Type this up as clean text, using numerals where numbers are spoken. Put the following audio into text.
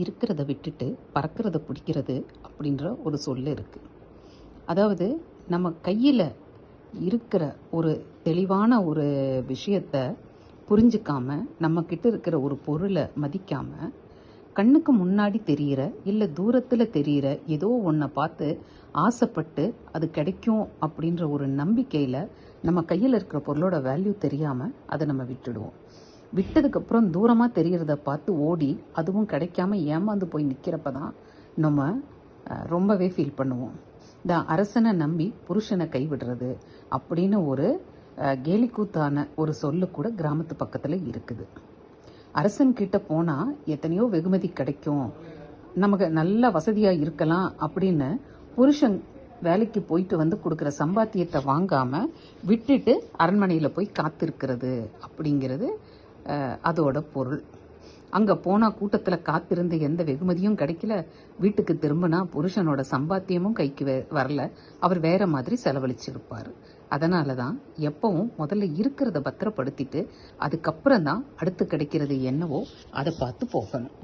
இருக்கிறத விட்டுட்டு பறக்கிறத பிடிக்கிறது அப்படின்ற ஒரு சொல் இருக்குது. அதாவது நம்ம கையில் இருக்கிற ஒரு தெளிவான ஒரு விஷயத்தை புரிஞ்சிக்காம, நம்மக்கிட்ட இருக்கிற ஒரு பொருளை மதிக்காமல், கண்ணுக்கு முன்னாடி தெரிகிற இல்லை தூரத்தில் தெரிகிற ஏதோ ஒன்றை பார்த்து ஆசைப்பட்டு அது கிடைக்கும் அப்படின்ற ஒரு நம்பிக்கையில் நம்ம கையில் இருக்கிற பொருளோட வேல்யூ தெரியாமல் அதை நம்ம விட்டுடுவோம். விட்டதுக்கப்புறம் தூரமாக தெரிகிறத பார்த்து ஓடி அதுவும் கிடைக்காம ஏமாந்து போய் நிற்கிறப்ப தான் நம்ம ரொம்பவே ஃபீல் பண்ணுவோம். இந்த அரசனை நம்பி புருஷனை கைவிடுறது அப்படின்னு ஒரு கேலிக்கூத்தான ஒரு சொல்லு கூட கிராமத்து பக்கத்தில் இருக்குது. அரசன்கிட்ட போனால் எத்தனையோ வெகுமதி கிடைக்கும், நமக்கு நல்ல வசதியாக இருக்கலாம் அப்படின்னு புருஷன் வேலைக்கு போயிட்டு வந்து கொடுக்குற சம்பாத்தியத்தை வாங்காமல் விட்டுட்டு அரண்மனையில் போய் காத்திருக்கிறது அப்படிங்கிறது அதோட பொருள். அங்கே போனால் கூட்டத்தில் காத்திருந்து எந்த வெகுமதியும் கிடைக்கல, வீட்டுக்கு திரும்பினா புருஷனோட சம்பாத்தியமும் கைக்கு வரல, அவர் வேற மாதிரி செலவழிச்சிருப்பார். அதனால தான் எப்பவும் முதல்ல இருக்கிறத பத்திரப்படுத்திட்டு அதுக்கப்புறம் தான் அடுத்து கிடைக்கிறது என்னவோ அதை பார்த்து போகணும்.